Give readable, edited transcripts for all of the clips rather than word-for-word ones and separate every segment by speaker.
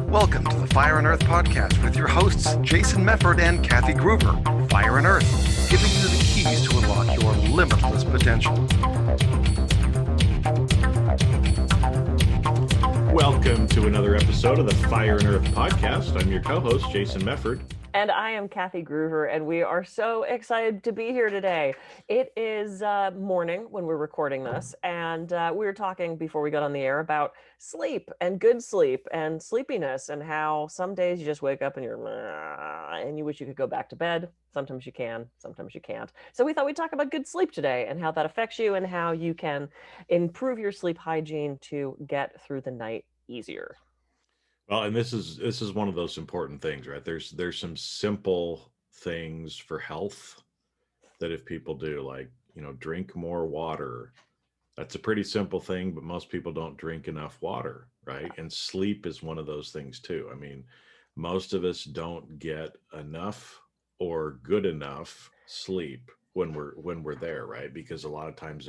Speaker 1: Welcome to the Fire and Earth podcast with your hosts, Jason Mefford and Kathy Groover. Fire and Earth, giving you the keys to unlock your limitless potential.
Speaker 2: Welcome to another episode of the Fire and Earth podcast. I'm your co-host, Jason Mefford.
Speaker 3: And I am Kathy Groover, and we are so excited to be here today. It is morning when we're recording this, and we were talking before we got on the air about sleep and good sleep and sleepiness, and how some days you just wake up and and you wish you could go back to bed. Sometimes you can, sometimes you can't. So we thought we'd talk about good sleep today and how that affects you and how you can improve your sleep hygiene to get through the night easier.
Speaker 2: Well, and this is one of those important things, right? There's some simple things for health that if people do, like, drink more water. That's a pretty simple thing, but most people don't drink enough water, right? And sleep is one of those things too. I mean, most of us don't get enough or good enough sleep when we're there, right? Because a lot of times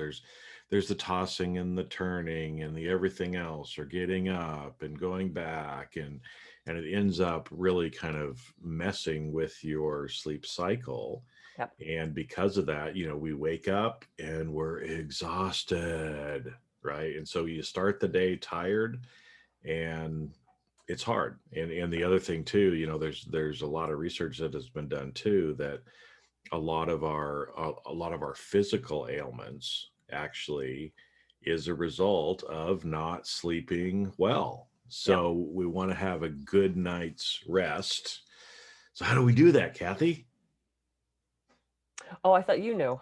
Speaker 2: there's the tossing and the turning and the everything else, or getting up and going back, and it ends up really kind of messing with your sleep cycle.
Speaker 3: Yep.
Speaker 2: And because of that, we wake up and we're exhausted, right? And so you start the day tired, and it's hard. And the other thing too, there's a lot of research that has been done too, that a lot of our physical ailments actually is a result of not sleeping well. So we want to have a good night's rest. So how do we do that, Kathy?
Speaker 3: Oh, I thought you knew.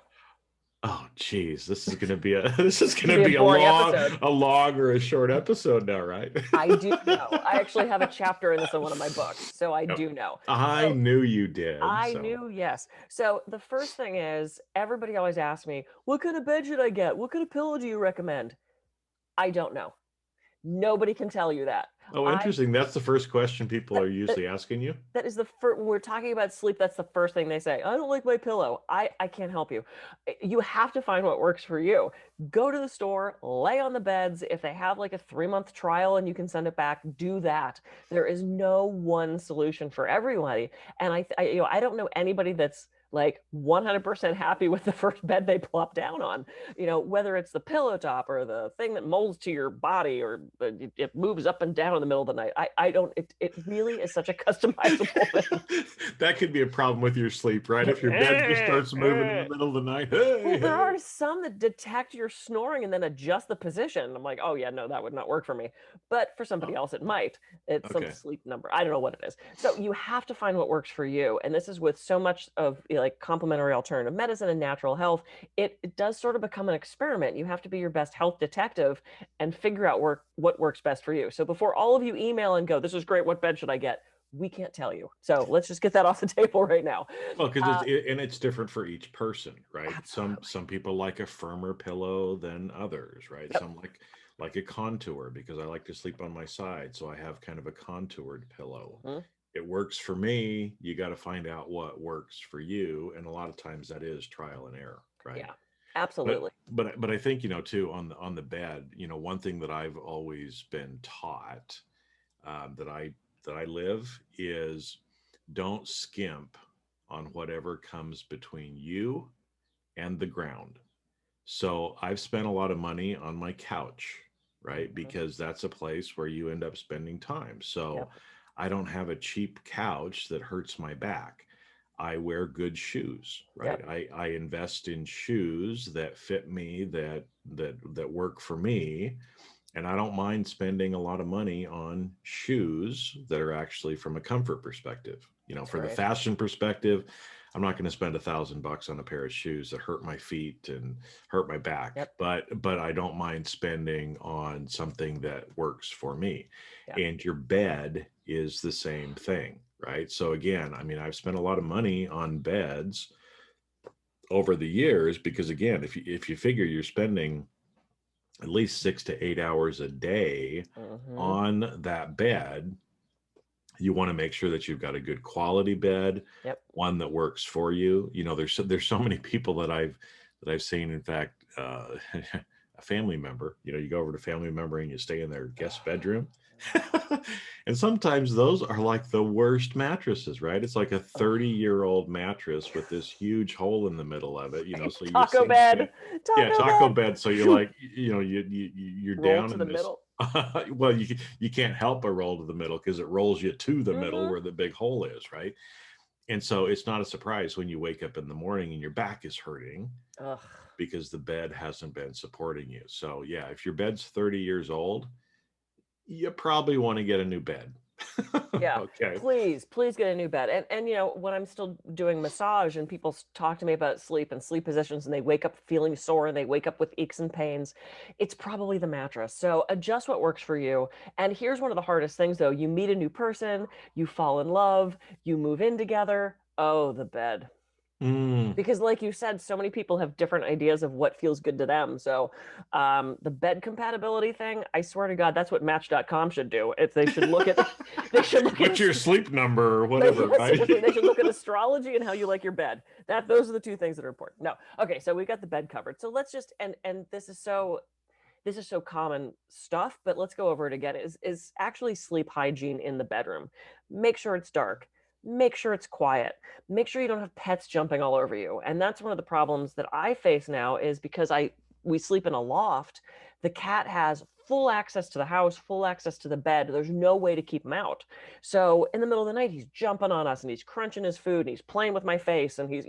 Speaker 2: Oh, geez, this is going to be a long or a short episode now, right?
Speaker 3: I do know. I actually have a chapter in this in one of my books, so I do know.
Speaker 2: I knew you did.
Speaker 3: I knew, yes. So the first thing is, everybody always asks me, what kind of bed should I get? What kind of pillow do you recommend? I don't know. Nobody can tell you that.
Speaker 2: Oh, interesting. That's the first question people are usually asking you.
Speaker 3: That is the first, when we're talking about sleep, that's the first thing they say. I don't like my pillow. I can't help you. You have to find what works for you. Go to the store, lay on the beds. If they have like a 3-month trial and you can send it back, do that. There is no one solution for everybody. And I don't know anybody that's like 100% happy with the first bed they plop down on, whether it's the pillow top or the thing that molds to your body, or it moves up and down in the middle of the night. It really is such a customizable thing.
Speaker 2: That could be a problem with your sleep, right? If your bed just starts moving in the middle of the night.
Speaker 3: There are some that detect your snoring and then adjust the position. I'm like, oh yeah, no, that would not work for me. But for somebody else, it might. It's some sleep number. I don't know what it is. So you have to find what works for you. And this is with so much of like complementary alternative medicine and natural health. It does sort of become an experiment. You have to be your best health detective and figure out what works best for you. So before all of you email and go, this is great, what bed should I get? We can't tell you. So let's just get that off the table right now.
Speaker 2: Well, because it's different for each person, right?
Speaker 3: Absolutely.
Speaker 2: Some people like a firmer pillow than others, right?
Speaker 3: Yep.
Speaker 2: Some like a contour, because I like to sleep on my side, so I have kind of a contoured pillow.
Speaker 3: Mm-hmm.
Speaker 2: It works for me. You got to find out what works for you, and a lot of times that is trial and error, right?
Speaker 3: Yeah, absolutely.
Speaker 2: But I think too, on the bed, one thing that I've always been taught that I live is, don't skimp on whatever comes between you and the ground. So I've spent a lot of money on my couch, right? Because that's a place where you end up spending time. So
Speaker 3: Yep.
Speaker 2: I don't have a cheap couch that hurts my back. I wear good shoes, right?
Speaker 3: Yep.
Speaker 2: I invest in shoes that fit me, that work for me. And I don't mind spending a lot of money on shoes that are actually from a comfort perspective. For the fashion perspective, I'm not going to spend $1,000 on a pair of shoes that hurt my feet and hurt my back.
Speaker 3: Yep.
Speaker 2: But I don't mind spending on something that works for me.
Speaker 3: Yep.
Speaker 2: And your bed is the same thing, right? So again, I mean, I've spent a lot of money on beds over the years, because again, if you figure you're spending at least 6 to 8 hours a day on that bed, you want to make sure that you've got a good quality bed, one that works for you. There's so many people that I've seen. In fact, a family member. You go over to family member and you stay in their guest bedroom. And sometimes those are like the worst mattresses, right? It's like a 30-year-old mattress with this huge hole in the middle of it, so you're
Speaker 3: Taco
Speaker 2: sinking
Speaker 3: bed.
Speaker 2: it. Yeah, taco bed. So you're like, you're
Speaker 3: Roll
Speaker 2: down
Speaker 3: to
Speaker 2: in
Speaker 3: the
Speaker 2: this.
Speaker 3: middle.
Speaker 2: Well, you can't help but roll to the middle because it rolls you to the middle
Speaker 3: Mhm.
Speaker 2: where the big hole is, right? And so it's not a surprise when you wake up in the morning and your back is hurting
Speaker 3: Ugh.
Speaker 2: because the bed hasn't been supporting you. So yeah, if your bed's 30 years old, you probably want to get a new bed.
Speaker 3: Yeah,
Speaker 2: Okay.
Speaker 3: please get a new bed. And when I'm still doing massage and people talk to me about sleep and sleep positions and they wake up feeling sore and they wake up with aches and pains, it's probably the mattress. So adjust what works for you. And here's one of the hardest things though. You meet a new person, you fall in love, you move in together. Oh, the bed.
Speaker 2: Mm.
Speaker 3: Because like you said, so many people have different ideas of what feels good to them. So the bed compatibility thing, I swear to God, that's what Match.com should do. If they should look at
Speaker 2: What's your sleep number or whatever,
Speaker 3: yeah,
Speaker 2: right?
Speaker 3: seriously, they should look at astrology and how you like your bed. Those are the two things that are important. No. Okay, so we got the bed covered. So let's just and this is so common stuff, but let's go over it again. Is actually sleep hygiene in the bedroom. Make sure it's dark. Make sure it's quiet. Make sure you don't have pets jumping all over you. And that's one of the problems that I face now is because we sleep in a loft. The cat has full access to the house, full access to the bed. There's no way to keep him out. So in the middle of the night, he's jumping on us and he's crunching his food and he's playing with my face and he's,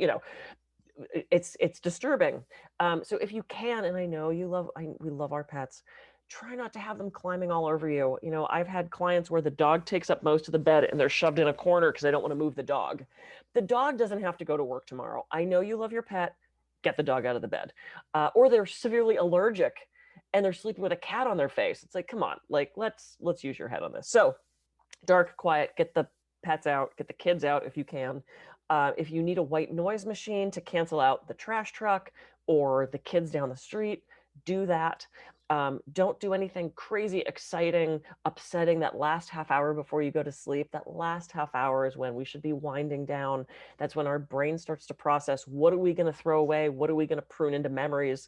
Speaker 3: it's disturbing. So if you can, and I know we love our pets, try not to have them climbing all over you. I've had clients where the dog takes up most of the bed and they're shoved in a corner because they don't want to move the dog. The dog doesn't have to go to work tomorrow. I know you love your pet. Get the dog out of the bed. Or they're severely allergic and they're sleeping with a cat on their face. It's like, come on, like let's use your head on this. So dark, quiet, get the pets out, get the kids out if you can. If you need a white noise machine to cancel out the trash truck or the kids down the street, do that. Don't do anything crazy, exciting, upsetting that last half hour before you go to sleep. That last half hour is when we should be winding down. That's when our brain starts to process, what are we going to throw away? What are we going to prune into memories?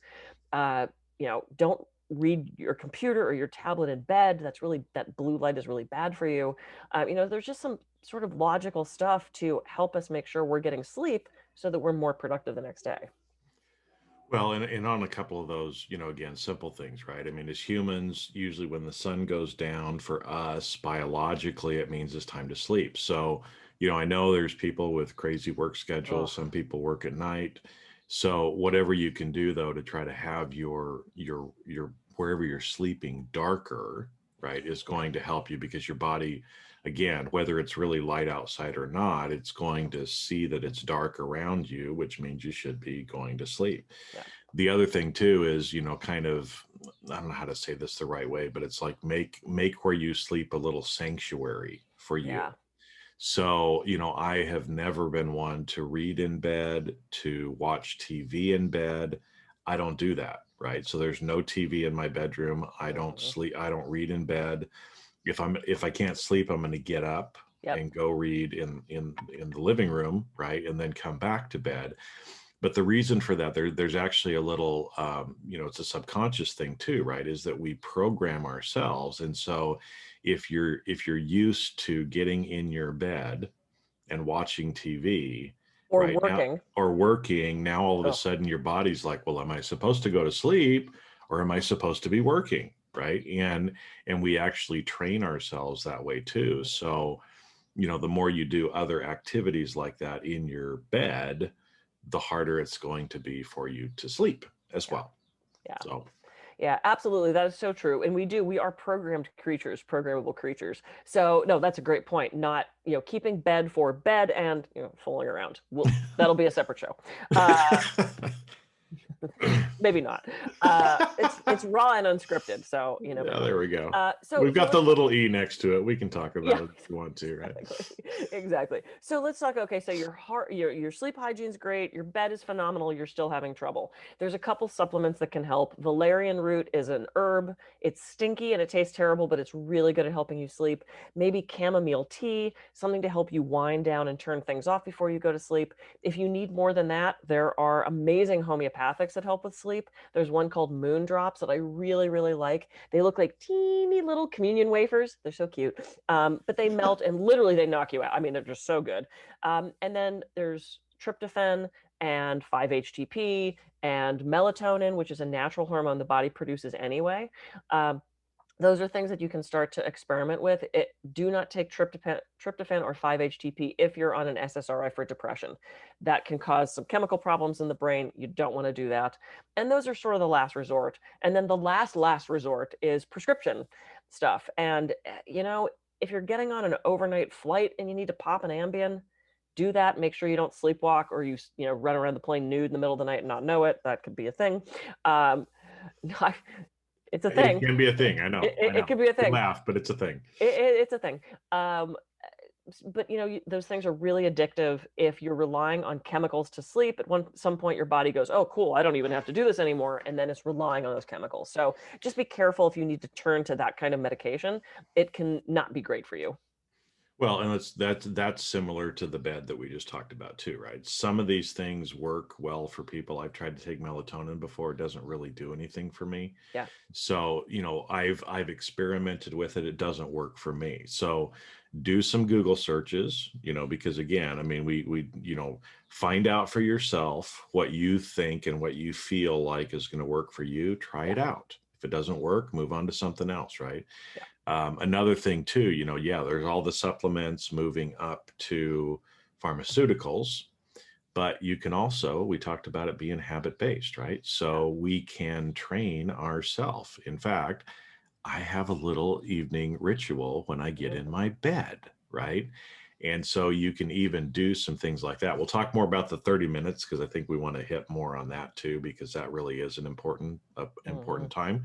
Speaker 3: Don't read your computer or your tablet in bed. That blue light is really bad for you. There's just some sort of logical stuff to help us make sure we're getting sleep so that we're more productive the next day.
Speaker 2: Well, and on a couple of those, again, simple things, right? I mean, as humans, usually when the sun goes down for us, biologically, it means it's time to sleep. So, I know there's people with crazy work schedules.
Speaker 3: Oh,
Speaker 2: Some people work at night. So whatever you can do though to try to have your wherever you're sleeping darker, right, is
Speaker 3: yeah,
Speaker 2: going to help you because your body, again, whether it's really light outside or not, it's going to see that it's dark around you, which means you should be going to sleep.
Speaker 3: yeah,
Speaker 2: The other thing too is, kind of, I don't know how to say this the right way, but it's like make where you sleep a little sanctuary for you.
Speaker 3: yeah.
Speaker 2: So, I have never been one to read in bed, to watch TV in bed. I don't do that, right? So there's no TV in my bedroom. I don't
Speaker 3: Mhm.
Speaker 2: sleep, I don't read in bed. If I can't sleep, I'm going to get up
Speaker 3: Yep.
Speaker 2: and go read in the living room, right? And then come back to bed. But the reason for that, there's actually a little, it's a subconscious thing too, right? Is that we program ourselves. And so if you're used to getting in your bed and watching TV
Speaker 3: Or
Speaker 2: right now
Speaker 3: working.
Speaker 2: or working, now all of a
Speaker 3: Oh,
Speaker 2: sudden your body's like, well, am I supposed to go to sleep or am I supposed to be working? Right. And we actually train ourselves that way too. So, the more you do other activities like that in your bed, the harder it's going to be for you to sleep as
Speaker 3: yeah,
Speaker 2: well.
Speaker 3: yeah.
Speaker 2: So,
Speaker 3: Yeah, absolutely. That is so true. And we are programmed creatures, programmable creatures. So no, that's a great point. Not, keeping bed for bed and, fooling around. That'll be a separate show. Maybe not. It's raw and unscripted. So you never
Speaker 2: yeah,
Speaker 3: know.
Speaker 2: there we go.
Speaker 3: So
Speaker 2: We've got the
Speaker 3: let's
Speaker 2: little E next to it. We can talk
Speaker 3: yeah,
Speaker 2: about it if you want to, right?
Speaker 3: exactly. Exactly. So let's talk. Okay, so your sleep hygiene's great. Your bed is phenomenal. You're still having trouble. There's a couple supplements that can help. Valerian root is an herb. It's stinky and it tastes terrible, but it's really good at helping you sleep. Maybe chamomile tea, something to help you wind down and turn things off before you go to sleep. If you need more than that, there are amazing homeopathics products that help with sleep. There's one called Moon Drops that I really, really like. They look like teeny little communion wafers. They're so cute. But they melt and literally they knock you out. I mean, they're just so good. And then there's tryptophan and 5-HTP and melatonin, which is a natural hormone the body produces anyway. Those are things that you can start to experiment with. Do not take tryptophan or 5-HTP if you're on an SSRI for depression. That can cause some chemical problems in the brain. You don't want to do that. And those are sort of the last resort. And then the last resort is prescription stuff. And, if you're getting on an overnight flight and you need to pop an Ambien, do that. Make sure you don't sleepwalk or you run around the plane nude in the middle of the night and not know it. That could be a thing. It's a thing.
Speaker 2: It can be a thing. I know.
Speaker 3: It could be a thing.
Speaker 2: You laugh, but it's a thing.
Speaker 3: It's a thing. But those things are really addictive if you're relying on chemicals to sleep. At some point, your body goes, "Oh, cool! I don't even have to do this anymore," and then it's relying on those chemicals. So just be careful if you need to turn to that kind of medication. It can not be great for you.
Speaker 2: Well, and that's similar to the bed that we just talked about too, right? Some of these things work well for people. I've tried to take melatonin before; it doesn't really do anything for me.
Speaker 3: Yeah.
Speaker 2: So I've experimented with it; it doesn't work for me. So do some Google searches, because again, I mean, we find out for yourself what you think and what you feel like is going to work for you. Try it out. If it doesn't work, move on to something else, right?
Speaker 3: Yeah.
Speaker 2: Another thing too, there's all the supplements moving up to pharmaceuticals, but you can also, we talked about it being habit-based, right? So we can train ourselves. In fact, I have a little evening ritual when I get in my bed, right? And so you can even do some things like that. We'll talk more about the 30 minutes because I think we want to hit more on that too, because that really is an important time.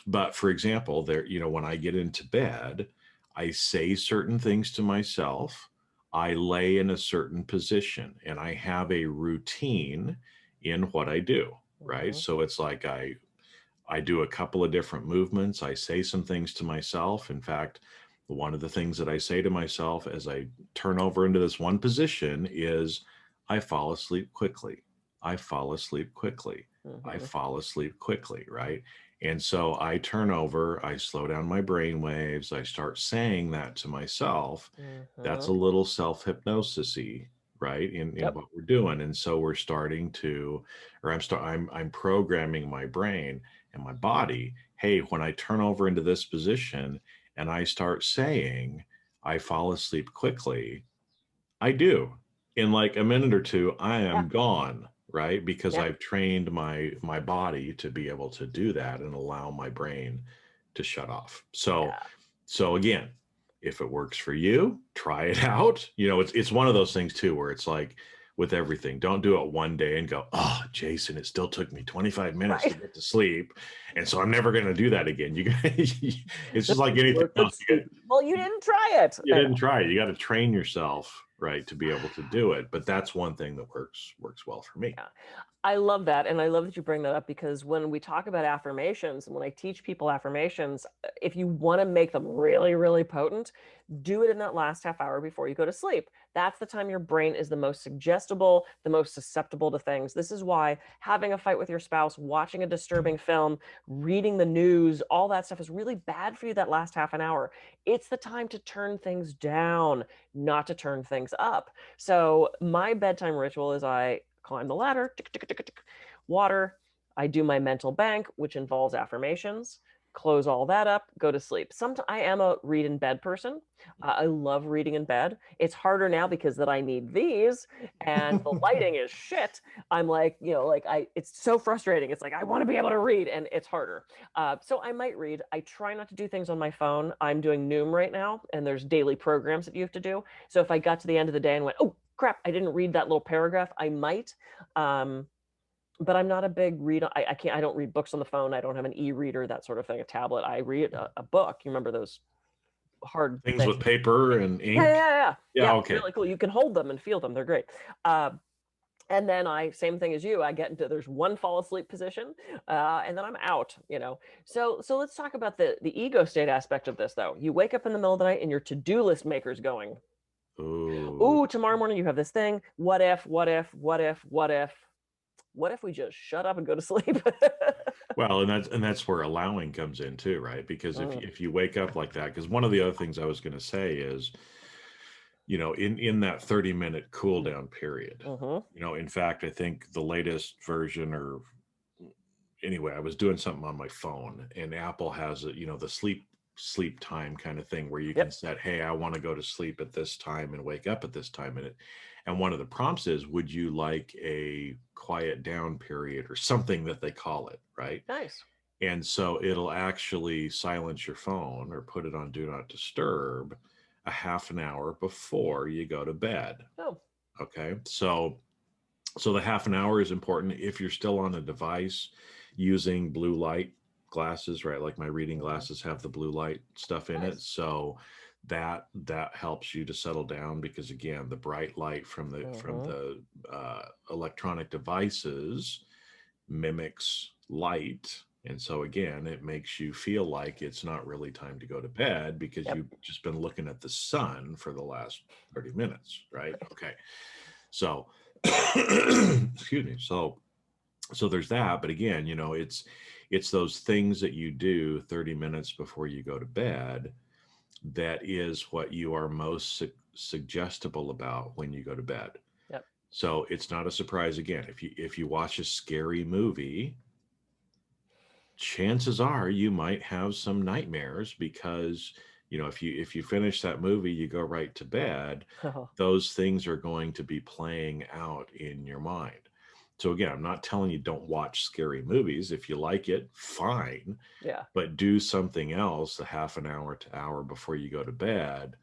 Speaker 2: But for example, when I get into bed, I say certain things to myself. I lay in a certain position and I have a routine in what I do, right? So it's like I do a couple of different movements. I say some things to myself. In fact, one of the things that I say to myself as I turn over into this one position is, I fall asleep quickly. I fall asleep quickly. I fall asleep quickly, right? And so I turn over, I slow down my brain waves. I start saying that to myself. That's a little self-hypnosis-y, right? In what we're doing. And so we're starting to, or I'm programming my brain and my body. Hey, when I turn over into this position and I start saying, I fall asleep quickly, I do. In like a minute or two, I am gone. Right? Because I've trained my body to be able to do that and allow my brain to shut off. So again, if it works for you, try it out. It's one of those things too, where it's like with everything, don't do it one day and go, "Oh, Jason, it still took me 25 minutes to get to sleep. And so I'm never going to do that again." It's just like anything else.
Speaker 3: Well, you didn't try it.
Speaker 2: You didn't try it. You got to train yourself, right, to be able to do it. But that's one thing that works well for me.
Speaker 3: Yeah. I love that. And I love that you bring that up, because when we talk about affirmations and when I teach people affirmations, if you want to make them really, really potent, do it in that last half hour before you go to sleep. That's the time your brain is the most suggestible, the most susceptible to things. This is why having a fight with your spouse, watching a disturbing film, reading the news, all that stuff is really bad for you that last half an hour. It's the time to turn things down, not to turn things up. So my bedtime ritual is I climb the ladder, tick, tick, tick, tick, water. I do my mental bank, which involves affirmations, close all that up, go to sleep. Sometimes I am a read in bed person. I love reading in bed. It's harder now because that I need these and the lighting is shit. I'm like, it's so frustrating. It's like, I want to be able to read and it's harder. So I might read. I try not to do things on my phone. I'm doing Noom right now and there's daily programs that you have to do. So if I got to the end of the day and went, oh crap, I didn't read that little paragraph, I might. But I'm not a big reader. I don't read books on the phone. I don't have an e-reader, that sort of thing, a tablet. I read a book. You remember those hard
Speaker 2: things with paper and ink?
Speaker 3: Yeah,
Speaker 2: okay.
Speaker 3: Really cool. You can hold them and feel them. They're great. And then same thing as you, I get into, there's one fall asleep position and then I'm out, So let's talk about the ego state aspect of this though. You wake up in the middle of the night and your to-do list maker's going, ooh, tomorrow morning you have this thing. What if? What if we just shut up and go to sleep?
Speaker 2: Well, and that's where allowing comes in too, right? Because
Speaker 3: Mm.
Speaker 2: if you wake up like that, because one of the other things I was going to say is, in that 30-minute cool down period,
Speaker 3: Mm-hmm.
Speaker 2: in fact, I think the latest version, or anyway, I was doing something on my phone, and Apple has the sleep time kind of thing where you can
Speaker 3: Yep.
Speaker 2: set, hey, I want to go to sleep at this time and wake up at this time. And one of the prompts is, would you like a quiet down period, or something that they call it, right?
Speaker 3: Nice.
Speaker 2: And so it'll actually silence your phone or put it on do not disturb a half an hour before you go to bed.
Speaker 3: Oh.
Speaker 2: Okay. So the half an hour is important if you're still on a device using blue light glasses, right? Like my reading glasses have the blue light stuff in
Speaker 3: Nice.
Speaker 2: it. So that helps you to settle down, because again, the bright light from the electronic devices mimics light. And so again, it makes you feel like it's not really time to go to bed, because
Speaker 3: Yep.
Speaker 2: you've just been looking at the sun for the last 30 minutes, right? Okay. So excuse me. So there's that. But again, it's those things that you do 30 minutes before you go to bed that is what you are most suggestible about when you go to bed.
Speaker 3: Yep.
Speaker 2: So it's not a surprise, again, if you watch a scary movie, chances are you might have some nightmares, because if you finish that movie, you go right to bed, those things are going to be playing out in your mind. So again, I'm not telling you don't watch scary movies. If you like it, fine.
Speaker 3: Yeah.
Speaker 2: But do something else a half an hour to hour before you go to bed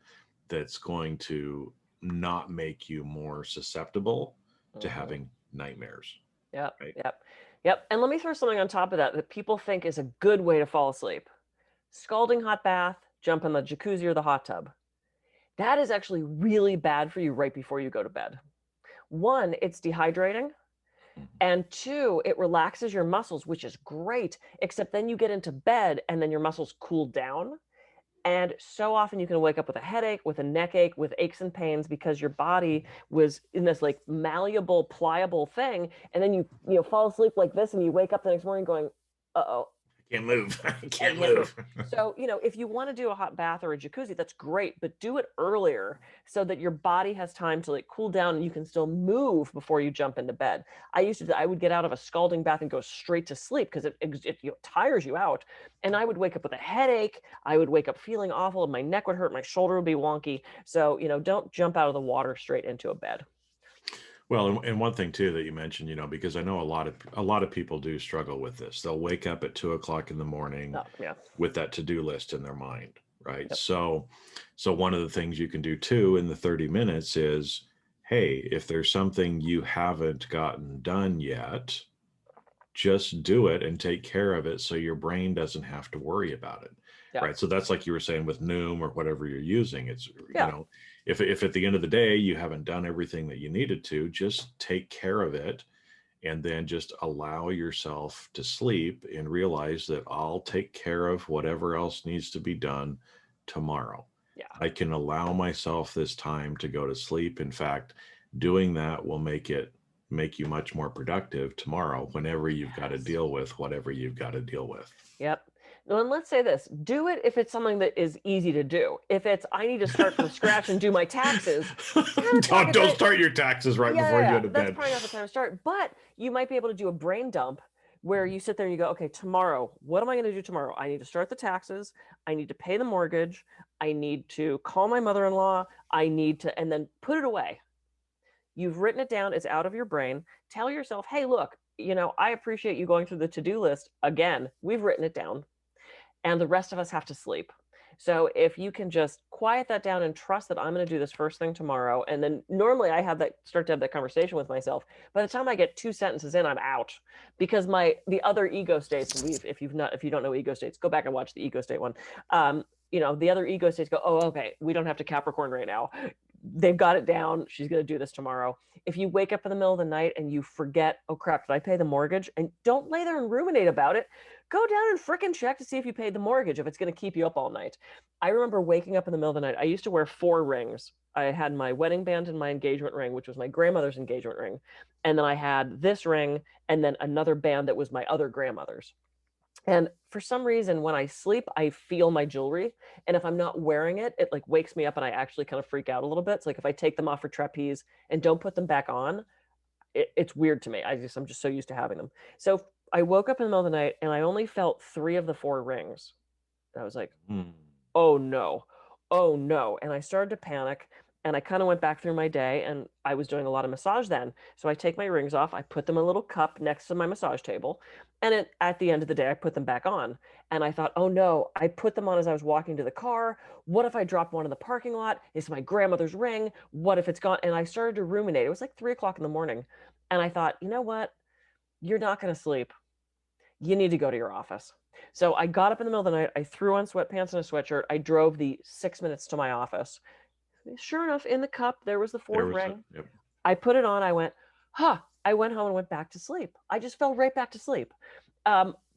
Speaker 2: that's going to not make you more susceptible to having nightmares.
Speaker 3: Yep.
Speaker 2: Right?
Speaker 3: Yep. Yep. And let me throw something on top of that people think is a good way to fall asleep. Scalding hot bath, jump in the jacuzzi or the hot tub. That is actually really bad for you right before you go to bed. One, it's dehydrating. And two, it relaxes your muscles, which is great, except then you get into bed and then your muscles cool down. And so often you can wake up with a headache, with a neck ache, with aches and pains, because your body was in this like malleable, pliable thing. And then you fall asleep like this, and you wake up the next morning going, uh-oh.
Speaker 2: Can't move. I can't move.
Speaker 3: So, if you want to do a hot bath or a jacuzzi, that's great, but do it earlier so that your body has time to like cool down and you can still move before you jump into bed. I would get out of a scalding bath and go straight to sleep because it tires you out. And I would wake up with a headache. I would wake up feeling awful. My neck would hurt. My shoulder would be wonky. So, don't jump out of the water straight into a bed.
Speaker 2: Well, and one thing too that you mentioned, because I know a lot of people do struggle with this. They'll wake up at 2:00 in the morning with that to-do list in their mind, right?
Speaker 3: Yep.
Speaker 2: So one of the things you can do too in the 30 minutes is, hey, if there's something you haven't gotten done yet, just do it and take care of it so your brain doesn't have to worry about it.
Speaker 3: Yeah.
Speaker 2: Right. So that's like you were saying with Noom or whatever you're using. It's, if at the end of the day you haven't done everything that you needed to, just take care of it and then just allow yourself to sleep and realize that I'll take care of whatever else needs to be done tomorrow.
Speaker 3: Yeah.
Speaker 2: I can allow myself this time to go to sleep. In fact, doing that will make you much more productive tomorrow whenever you've got to deal with whatever you've got to deal with.
Speaker 3: Yep. And let's say this, do it if it's something that is easy to do. If it's, I need to start from scratch and do my taxes.
Speaker 2: Don't start your taxes right before you go to bed.
Speaker 3: That's probably not the time to start, but you might be able to do a brain dump where you sit there and you go, okay, tomorrow, what am I going to do tomorrow? I need to start the taxes. I need to pay the mortgage. I need to call my mother-in-law. And then put it away. You've written it down. It's out of your brain. Tell yourself, hey, look, I appreciate you going through the to-do list. Again, we've written it down. And the rest of us have to sleep. So if you can just quiet that down and trust that I'm going to do this first thing tomorrow. And then normally I start to have that conversation with myself. By the time I get 2 sentences in, I'm out, because the other ego states, if you don't know ego states, go back and watch the ego state one. The other ego states go, oh, okay, we don't have to Capricorn right now. they've got it down. She's going to do this tomorrow. If you wake up in the middle of the night and you forget, oh crap, did I pay the mortgage? And don't lay there and ruminate about it. Go down and frickin' check to see if you paid the mortgage, if it's going to keep you up all night. I remember waking up in the middle of the night. I used to wear 4 rings. I had my wedding band and my engagement ring, which was my grandmother's engagement ring. And then I had this ring and then another band that was my other grandmother's. And for some reason, when I sleep, I feel my jewelry. And if I'm not wearing it, it like wakes me up and I actually kind of freak out a little bit. It's like if I take them off for trapeze and don't put them back on, it's weird to me. I'm just so used to having them. So I woke up in the middle of the night and I only felt 3 of the 4 rings. And I was like, oh no, oh no. And I started to panic. And I kind of went back through my day, and I was doing a lot of massage then. So I take my rings off, I put them in a little cup next to my massage table. And at the end of the day, I put them back on. And I thought, oh no, I put them on as I was walking to the car. What if I dropped one in the parking lot? It's my grandmother's ring. What if it's gone? And I started to ruminate. It was like 3 o'clock in the morning. And I thought, you know what? You're not going to sleep. You need to go to your office. So I got up in the middle of the night. I threw on sweatpants and a sweatshirt. I drove the 6 minutes to my office. Sure enough, in the cup, there was the 4th ring.
Speaker 2: Yep.
Speaker 3: I put it on. I went, I went home and went back to sleep. I just fell right back to sleep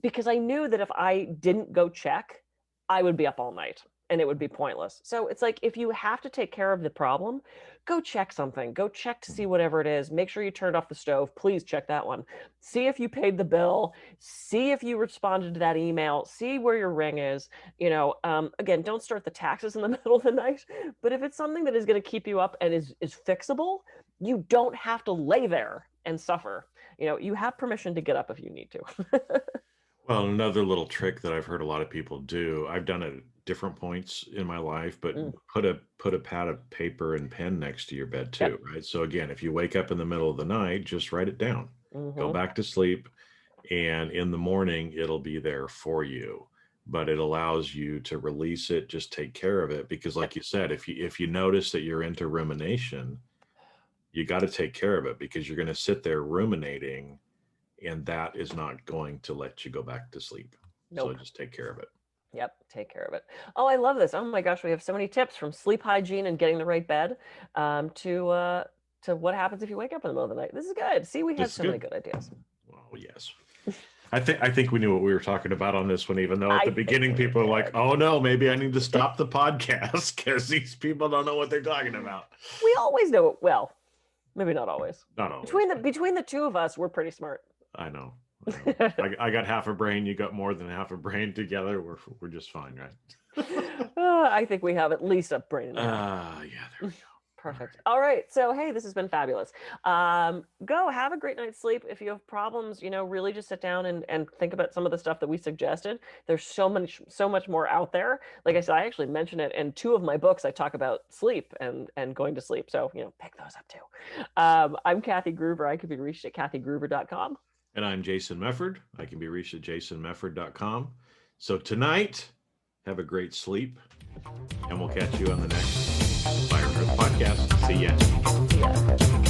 Speaker 3: because I knew that if I didn't go check, I would be up all night and it would be pointless. So it's like, if you have to take care of the problem, go check something. Go check to see whatever it is. Make sure you turned off the stove. Please check that one. See if you paid the bill. See if you responded to that email. See where your ring is. You know, again, don't start the taxes in the middle of the night. But if it's something that is going to keep you up and is fixable, you don't have to lay there and suffer. You know, you have permission to get up if you need to.
Speaker 2: Well, another little trick that I've heard a lot of people do, I've done it at different points in my life, but put a pad of paper and pen next to your bed too, right? So again, if you wake up in the middle of the night, just write it down, go back to sleep, and in the morning, it'll be there for you. But it allows you to release it, just take care of it. Because like you said, if you notice that you're into rumination, you got to take care of it, because you're going to sit there ruminating, and that is not going to let you go back to sleep. So just take care of it.
Speaker 3: Yep, take care of it. Oh, I love this. Oh my gosh, we have so many tips, from sleep hygiene and getting the right bed to what happens if you wake up in the middle of the night. This is good. See, we had so many good ideas.
Speaker 2: Well, yes. I think we knew what we were talking about on this one, even though at the beginning people were like, oh no, maybe I need to stop the podcast because these people don't know what they're talking about.
Speaker 3: We always know it. Well, maybe not always.
Speaker 2: Not always.
Speaker 3: Between the two of us, we're pretty smart.
Speaker 2: I know. I got half a brain. You got more than half a brain. Together, we're just fine, right?
Speaker 3: I think we have at least a brain.
Speaker 2: Yeah, there we go.
Speaker 3: Perfect. All right. So, hey, this has been fabulous. Go have a great night's sleep. If you have problems, really just sit down and think about some of the stuff that we suggested. There's so much more out there. Like I said, I actually mention it in 2 of my books. I talk about sleep and going to sleep. So, pick those up too. I'm Kathy Gruber. I can be reached at kathygruber.com.
Speaker 2: And I'm Jason Mefford. I can be reached at jasonmefford.com. So tonight, have a great sleep, and we'll catch you on the next Fire and Earth podcast. See ya.